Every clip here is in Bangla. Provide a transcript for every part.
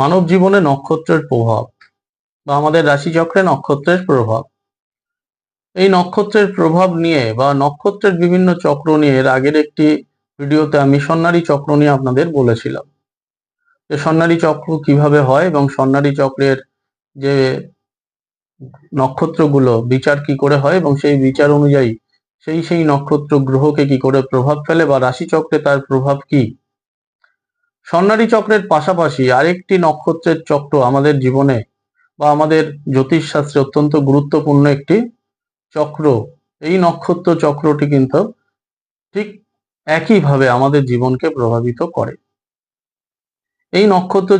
মানব জীবনে নক্ষত্রের প্রভাব বা আমাদের রাশিচক্রে নক্ষত্রের প্রভাব। এই নক্ষত্রের প্রভাব নিয়ে বা নক্ষত্রের বিভিন্ন চক্র নিয়ে এর আগের একটি ভিডিওতে আমি স্বর্ণালী চক্র নিয়ে আপনাদের বলেছিলাম যে স্বর্ণালী চক্র কিভাবে হয় এবং স্বর্ণালী চক্রের যে নক্ষত্রগুলো বিচার কি করে হয় এবং সেই বিচার অনুযায়ী সেই নক্ষত্র গ্রহকে কি করে প্রভাব ফেলে বা রাশিচক্রে তার প্রভাব কি। স্বর্ণালী চক্রের পাশাপাশি আরেকটি নক্ষত্রের চক্র আমাদের জীবনে বা আমাদের জ্যোতিষশাস্ত্রে অত্যন্ত গুরুত্বপূর্ণ একটি চক্র। এই নক্ষত্র চক্রটি কিন্তু ঠিক একইভাবে আমাদের জীবনকে প্রভাবিত করে। এই নক্ষত্র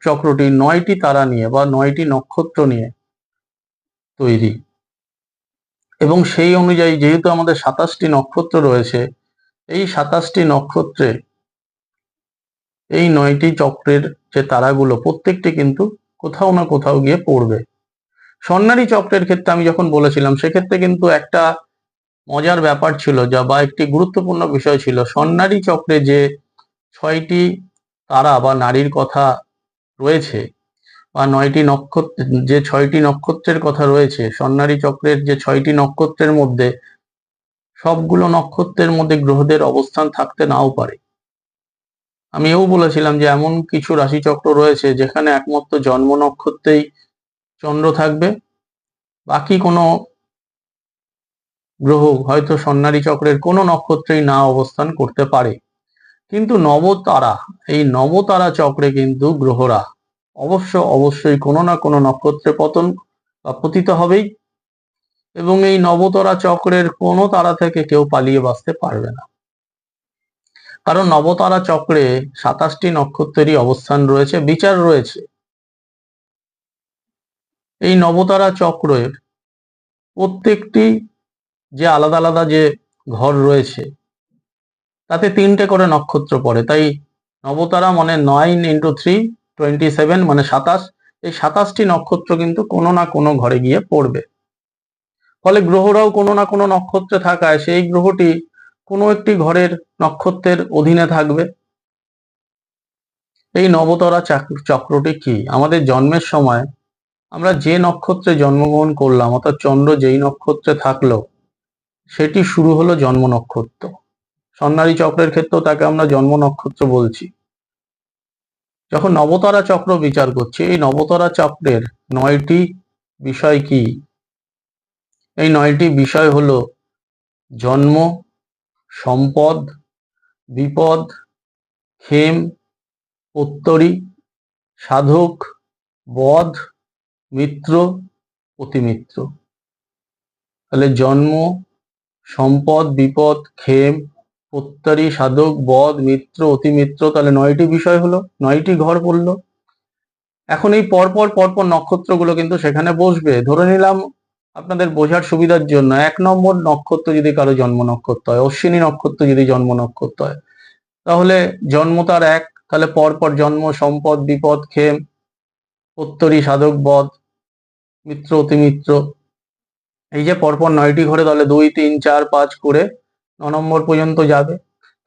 চক্রটি 9টি তারা নিয়ে বা 9টি নক্ষত্র নিয়ে তৈরি এবং সেই অনুযায়ী যেহেতু আমাদের 27টি নক্ষত্র রয়েছে, এই 27টি নক্ষত্রে এই 9টি চক্রের যে তারাগুলো প্রত্যেকটি কিন্তু কোথাও না কোথাও গিয়ে পড়বে। স্বর্ণালী চক্রের ক্ষেত্রে আমি যখন বলেছিলাম সেক্ষেত্রে কিন্তু একটা মজার ব্যাপার ছিল যা বা একটি গুরুত্বপূর্ণ বিষয় ছিল। স্বর্ণালী চক্রে যে 6টি তারা বা নারীর কথা রয়েছে বা 9টি নক্ষত্র যে 6টি নক্ষত্রের কথা রয়েছে, স্বর্ণালী চক্রের যে 6টি নক্ষত্রের মধ্যে সবগুলো নক্ষত্রের মধ্যে গ্রহদের অবস্থান থাকতে নাও পারে। আমি এও বলেছিলাম যে এমন কিছু রাশিচক্র রয়েছে যেখানে একমাত্র জন্ম নক্ষত্রেই চন্দ্র থাকবে, বাকি কোনো গ্রহ হয়তো স্বর্ণালী চক্রের কোনো নক্ষত্রেই না অবস্থান করতে পারে। কিন্তু নবতারা, এই নবতারা চক্রে কিন্তু গ্রহরা অবশ্যই কোনো না কোনো নক্ষত্রে পতন বা পতিত হবেই এবং এই নবতারা চক্রের কোনো তারা থেকে কেউ পালিয়ে বাঁচতে পারবে না, কারণ নবতারা চক্রে 27টি নক্ষত্রেরই অবস্থান রয়েছে, বিচার রয়েছে। এই নবতারা চক্রের প্রত্যেকটি যে আলাদা আলাদা যে ঘর রয়েছে তাতে 3টে করে নক্ষত্র পড়ে, তাই নবতারা মানে 9 × 3 27 মানে 27। এই 27টি নক্ষত্র কিন্তু কোনো না কোনো ঘরে গিয়ে পড়বে, ফলে গ্রহরাও কোনো না কোনো নক্ষত্রে থাকায় সেই গ্রহটি কোনো একটি ঘরের নক্ষত্রের অধীনে থাকবে। এই নবতারা চক্রটি কি? আমাদের জন্মের সময় আমরা যে নক্ষত্রে জন্মগ্রহণ করলাম অর্থাৎ চন্দ্র যেই নক্ষত্রে থাকলো সেটি শুরু হলো জন্ম নক্ষত্র। স্বর্ণালী চক্রের ক্ষেত্রেও তাকে আমরা জন্ম নক্ষত্র বলছি। যখন নবতারা চক্র বিচার করছি, এই নবতারা চক্রের 9টি বিষয় কি? এই 9টি বিষয় হলো জন্ম, সম্পদ, বিপদ, ক্ষেম, উত্তরী, সাধক, বধ, মিত্র, অতিমিত্র। তাহলে জন্ম, সম্পদ, বিপদ, ক্ষেম, উত্তরী, সাধক, বধ, মিত্র, অতিমিত্র, তাহলে 9টি বিষয় হলো, 9টি ঘর পড়লো। এখন এই পরপর নক্ষত্রগুলো কিন্তু সেখানে বসবে। ধরে নিলাম আপনাদের বোঝার সুবিধার জন্য 1 নম্বর নক্ষত্র যদি কারো জন্ম নক্ষত্র হয়, অশ্বিনী নক্ষত্র যদি জন্ম নক্ষত্র হয়, তাহলে জন্ম তার 1, তাহলে পরপর জন্ম, সম্পদ, বিপদ, ক্ষেম, উত্তরী, সাধক, বধ, মিত্র, অতিমিত্র, এই যে পরপর 9টি ঘরে তাহলে 2, 3, 4, 5 করে 9 নম্বর পর্যন্ত যাবে।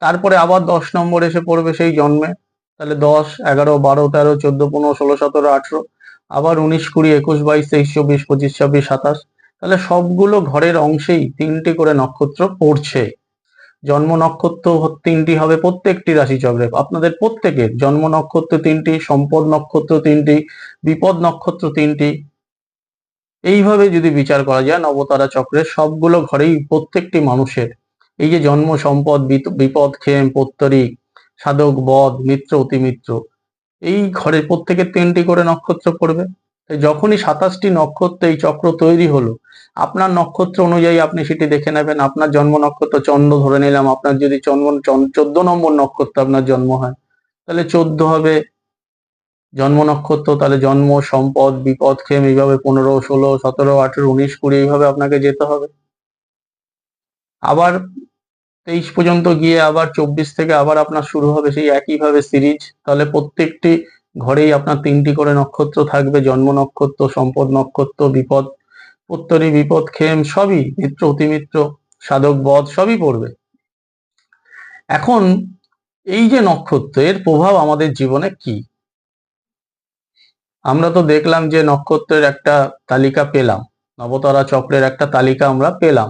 তারপরে আবার 10 নম্বর এসে পড়বে সেই জন্মে, তাহলে 10, 11, 12, 13, 14, 15, 16, 17, 18, আবার 19, 20, 21, 22, 23, 24, 25, 26, 27, তাহলে সবগুলো ঘরের অংশেই 3টি করে নক্ষত্র পড়ছে। জন্ম নক্ষত্র 3টি হবে প্রত্যেকটি রাশি চক্রে, আপনাদের প্রত্যেকের জন্ম নক্ষত্র 3টি, সম্পদ নক্ষত্র 3টি, বিপদ নক্ষত্র 3টি। এইভাবে যদি বিচার করা যায় নবতারা চক্রের সবগুলো ঘরেই প্রত্যেকটি মানুষের এই যে জন্ম, সম্পদ, বিপদ, ক্ষেম, উত্তরী, সাধক, বধ, মিত্র, অতিমিত্র, এই ঘরে প্রত্যেকের 3টি করে নক্ষত্র পড়বে। যখনই 27টি নক্ষত্র এই চক্র তৈরি হলো, আপনার নক্ষত্র অনুযায়ী আপনি সেটি দেখে নেবেন। আপনার জন্ম নক্ষত্র চন্দ্র ধরে নিলাম, আপনার যদি 14 নম্বর নক্ষত্র আপনার জন্ম হয় তাহলে 14 হবে জন্ম নক্ষত্র, তাহলে জন্ম, সম্পদ, বিপদ, ক্ষেম, এইভাবে 15, 16, 17, 18, 19, 20 এইভাবে আপনাকে যেতে হবে। আবার 23 পর্যন্ত গিয়ে আবার 24 থেকে আবার আপনার শুরু হবে সেই একইভাবে সিরিজ। তাহলে প্রত্যেকটি ঘরেই আপনার 3টি করে নক্ষত্র থাকবে, জন্ম নক্ষত্র, সম্পদ নক্ষত্র, বিপদ, উত্তরী, বিপদ, ক্ষেম সবই, মিত্র, অতিমিত্র, সাধক, বধ সবই পড়বে। এখন এই যে নক্ষত্রের প্রভাব আমাদের জীবনে কি? আমরা তো দেখলাম যে নক্ষত্রের একটা তালিকা পেলাম, নবতারা চক্রের একটা তালিকা আমরা পেলাম।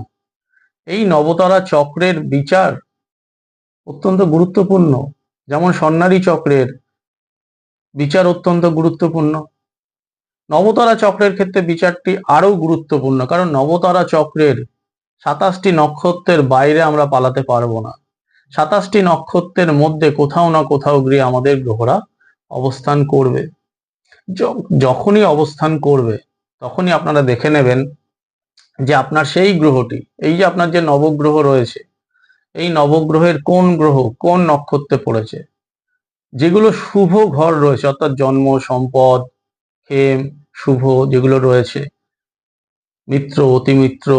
এই নবতারা চক্রের বিচার অত্যন্ত গুরুত্বপূর্ণ। যেমন স্বর্ণালী চক্রের বিচার অত্যন্ত গুরুত্বপূর্ণ, নবতারা চক্রের ক্ষেত্রে বিচারটি আরো গুরুত্বপূর্ণ, কারণ নবতারা চক্রের 27টি নক্ষত্রের বাইরে আমরা পালাতে পারবো না। 27টি নক্ষত্রের মধ্যে কোথাও না কোথাও গিয়ে আমাদের গ্রহরা অবস্থান করবে। যখনই অবস্থান করবে তখনই আপনারা দেখে নেবেন যে আপনার সেই গ্রহটি, এই যে আপনার যে নবগ্রহ রয়েছে, এই নবগ্রহের কোন গ্রহ কোন নক্ষত্রে পড়েছে। যেগুলো শুভ ঘর রয়েছে, অর্থাৎ জন্ম, সম্পদ, ক্ষেম, শুভ যেগুলো রয়েছে, মিত্র, অতিমিত্র,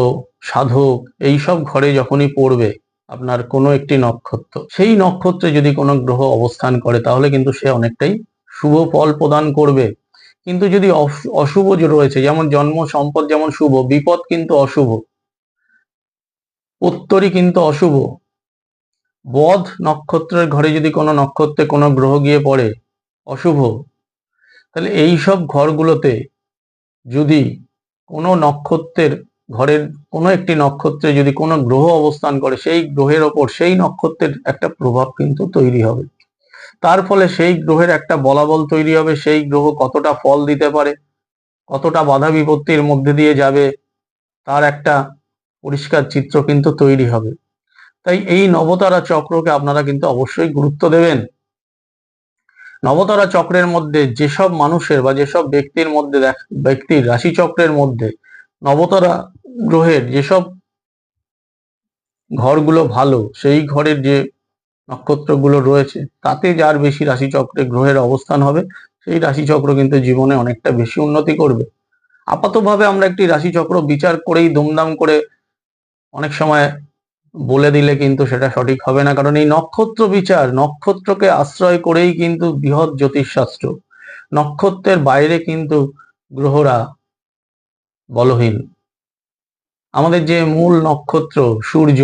সাধক, এইসব ঘরে যখনই পড়বে আপনার কোনো একটি নক্ষত্র, সেই নক্ষত্রে যদি কোনো গ্রহ অবস্থান করে তাহলে কিন্তু সে অনেকটাই শুভ ফল প্রদান করবে। কিন্তু যদি অশুভ যে রয়েছে, যেমন জন্ম, সম্পদ যেমন শুভ, বিপদ কিন্তু অশুভ, উত্তরই কিন্তু অশুভ। বধ নক্ষত্রের ঘরে যদি কোনো নক্ষত্রে কোনো গ্রহ গিয়ে পড়ে অশুভ, তাহলে এই সব ঘরগুলোতে যদি কোনো নক্ষত্রের ঘরের কোনো একটি নক্ষত্রে যদি কোনো গ্রহ অবস্থান করে, সেই গ্রহের ওপর সেই নক্ষত্রের একটা প্রভাব কিন্তু তৈরি হবে। তার ফলে সেই গ্রহের একটা বলাবল তৈরি হবে, সেই গ্রহ কতটা ফল দিতে পারে, কতটা বাধা বিপত্তির মধ্যে দিয়ে যাবে, তার একটা পরিষ্কার চিত্র কিন্তু তৈরি হবে। তাই এই নবতারা চক্রকে আপনারা কিন্তু অবশ্যই গুরুত্ব দেবেন। নবতারা চক্রের মধ্যে যেসব মানুষের বা যেসব ব্যক্তির মধ্যে ব্যক্তির রাশিচক্রের মধ্যে নবতারা গ্রহের যেসব ঘরগুলো ভালো, সেই ঘরের যে নক্ষত্রগুলো রয়েছে তাতে যার বেশি রাশিচক্রে গ্রহের অবস্থান হবে, সেই রাশিচক্র কিন্তু জীবনে অনেকটা বেশি উন্নতি করবে। আপাতভাবে আমরা একটি রাশিচক্র বিচার করেই দুমদাম করে অনেক সময় বলে দিলে কিন্তু সেটা সঠিক হবে না, কারণ এই নক্ষত্র বিচার, নক্ষত্রকে আশ্রয় করেই কিন্তু বৃহৎ জ্যোতিষশাস্ত্র। নক্ষত্রের বাইরে কিন্তু গ্রহরা বলহীন। আমাদের যে মূল নক্ষত্র সূর্য,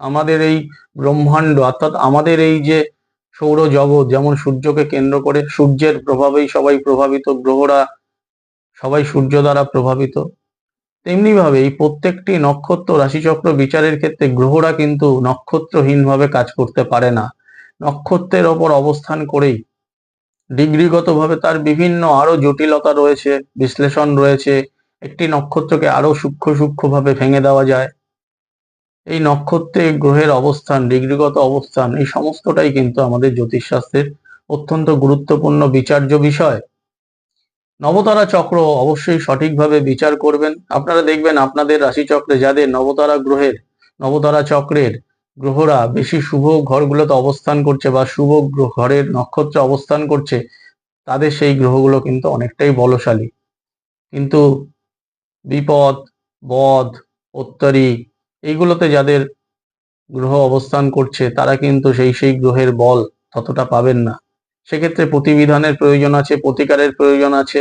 আমাদের এই ব্রহ্মাণ্ড, অর্থাৎ আমাদের এই যে সৌরজগৎ, যেমন সূর্যকে কেন্দ্র করে, সূর্যের প্রভাবেই সবাই প্রভাবিত, গ্রহরা সবাই সূর্য দ্বারা প্রভাবিত। তেমনি ভাবে এই প্রত্যেকটি নক্ষত্র রাশিচক্র বিচারের ক্ষেত্রে গ্রহরা কিন্তু নক্ষত্রহীনভাবে কাজ করতে পারে না। নক্ষত্রের ওপর অবস্থান করেই ডিগ্রিগতভাবে তার বিভিন্ন আরো জটিলতা রয়েছে, বিশ্লেষণ রয়েছে। একটি নক্ষত্রকে আরো সূক্ষ্মভাবে ভেঙে দেওয়া যায়। এই নক্ষত্রে গ্রহের অবস্থান, ডিগ্রিগত অবস্থান, এই সমস্তটাই কিন্তু আমাদের জ্যোতিষশাস্ত্রের অত্যন্ত গুরুত্বপূর্ণ বিচার্য বিষয়। নবতারা চক্র অবশ্যই সঠিকভাবে বিচার করবেন। আপনারা দেখবেন আপনাদের রাশিচক্রে যাদের নবতারা চক্রের গ্রহরা বেশি শুভ ঘরগুলোতে অবস্থান করছে বা শুভ ঘরের নক্ষত্রে অবস্থান করছে, তাদের সেই গ্রহগুলো কিন্তু অনেকটাই বলশালী। কিন্তু বিপদ, বধ, উত্তরী, এইগুলোতে যাদের গ্রহ অবস্থান করছে তারা কিন্তু সেই গ্রহের বল ততটা পাবেন না। সেক্ষেত্রে প্রতিবিধানের প্রয়োজন আছে, প্রতিকারের প্রয়োজন আছে।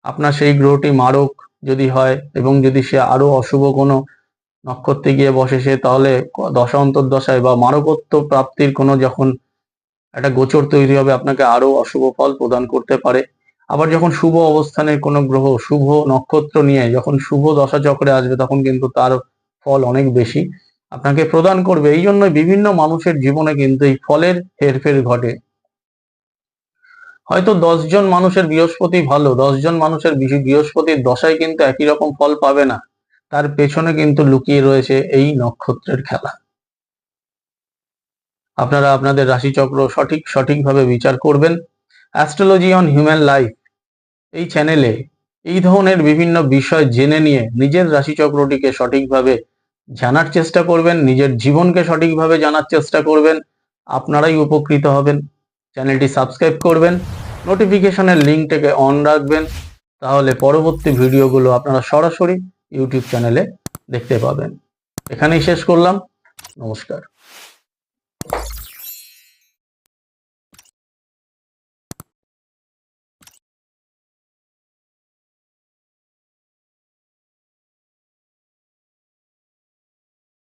আপনার সেই গ্রহটি মারক যদি হয় এবং যদি সে আরো অশুভ কোনো নক্ষত্রে গিয়ে বসে, সে তাহলে দশা অন্তর্দশায় বা মারকত্ব প্রাপ্তির কোনো যখন একটা গোচর তৈরি হবে, আপনাকে আরো অশুভ ফল প্রদান করতে পারে। আবার যখন শুভ অবস্থানের কোনো গ্রহ শুভ নক্ষত্র নিয়ে যখন শুভ দশা চক্রে আসবে, তখন কিন্তু তার ফল অনেক বেশি আপনাকে প্রদান করবে। এই জন্য বিভিন্ন মানুষের জীবনে কিন্তু এই ফলের হেরফের ঘটে। হয়তো 10 জন মানুষের বৃহস্পতি ভালো, 10 জন মানুষের বৃহস্পতির দশায় কিন্তু একই রকম ফল পাবে না। তার পেছনে কিন্তু লুকিয়ে রয়েছে এই নক্ষত্রের খেলা। আপনারা আপনাদের রাশিচক্র সঠিকভাবে বিচার করবেন। অ্যাস্ট্রোলজি অন হিউম্যান লাইফ এই চ্যানেলে এই ধরনের বিভিন্ন বিষয় জেনে নিয়ে নিজের রাশিচক্রটিকে সঠিকভাবে জানার চেষ্টা করবেন, নিজের জীবনকে সঠিকভাবে জানার চেষ্টা করবেন। আপনারাই উপকৃত হবেন। চ্যানেলটি সাবস্ক্রাইব করবেন, নোটিফিকেশনের লিঙ্কটাকে অন রাখবেন, তাহলে পরবর্তী ভিডিওগুলো আপনারা সরাসরি ইউটিউব চ্যানেলে দেখতে পাবেন। এখানেই শেষ করলাম। নমস্কার।